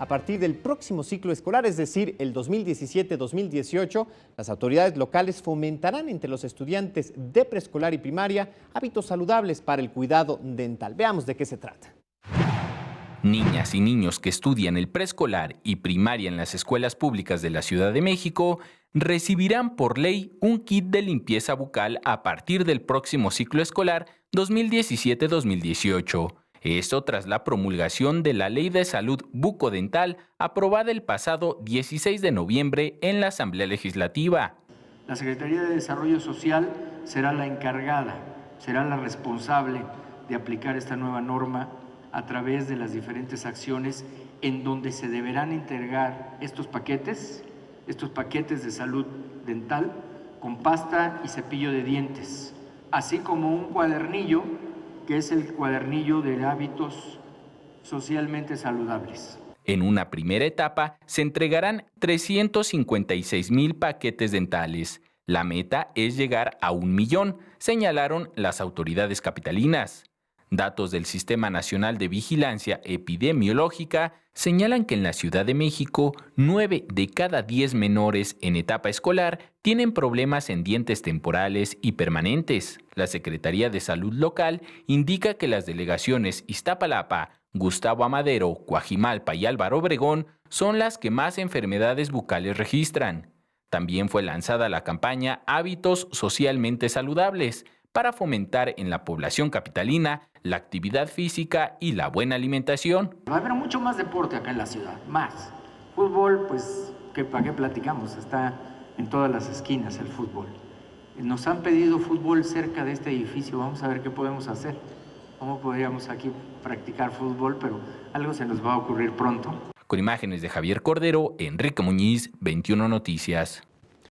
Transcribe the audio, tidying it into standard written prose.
A partir del próximo ciclo escolar, es decir, el 2017-2018, las autoridades locales fomentarán entre los estudiantes de preescolar y primaria hábitos saludables para el cuidado dental. Veamos de qué se trata. Niñas y niños que estudian el preescolar y primaria en las escuelas públicas de la Ciudad de México recibirán por ley un kit de limpieza bucal a partir del próximo ciclo escolar 2017-2018. Esto tras la promulgación de la Ley de Salud Bucodental aprobada el pasado 16 de noviembre en la Asamblea Legislativa. La Secretaría de Desarrollo Social será la encargada, será la responsable de aplicar esta nueva norma a través de las diferentes acciones en donde se deberán entregar estos paquetes de salud dental con pasta y cepillo de dientes, así como un cuadernillo que es el cuadernillo de hábitos socialmente saludables. En una primera etapa se entregarán 356,000 paquetes dentales. La meta es llegar a 1,000,000, señalaron las autoridades capitalinas. Datos del Sistema Nacional de Vigilancia Epidemiológica señalan que en la Ciudad de México, 9 de cada 10 menores en etapa escolar tienen problemas en dientes temporales y permanentes. La Secretaría de Salud local indica que las delegaciones Iztapalapa, Gustavo Amadero, Coajimalpa y Álvaro Obregón son las que más enfermedades bucales registran. También fue lanzada la campaña Hábitos Socialmente Saludables, para fomentar en la población capitalina la actividad física y la buena alimentación. Va a haber mucho más deporte acá en la ciudad, más. Fútbol, pues, ¿para qué platicamos? Está en todas las esquinas el fútbol. Nos han pedido fútbol cerca de este edificio, vamos a ver qué podemos hacer. ¿Cómo podríamos aquí practicar fútbol? Pero algo se nos va a ocurrir pronto. Con imágenes de Javier Cordero, Enrique Muñiz, 21 Noticias.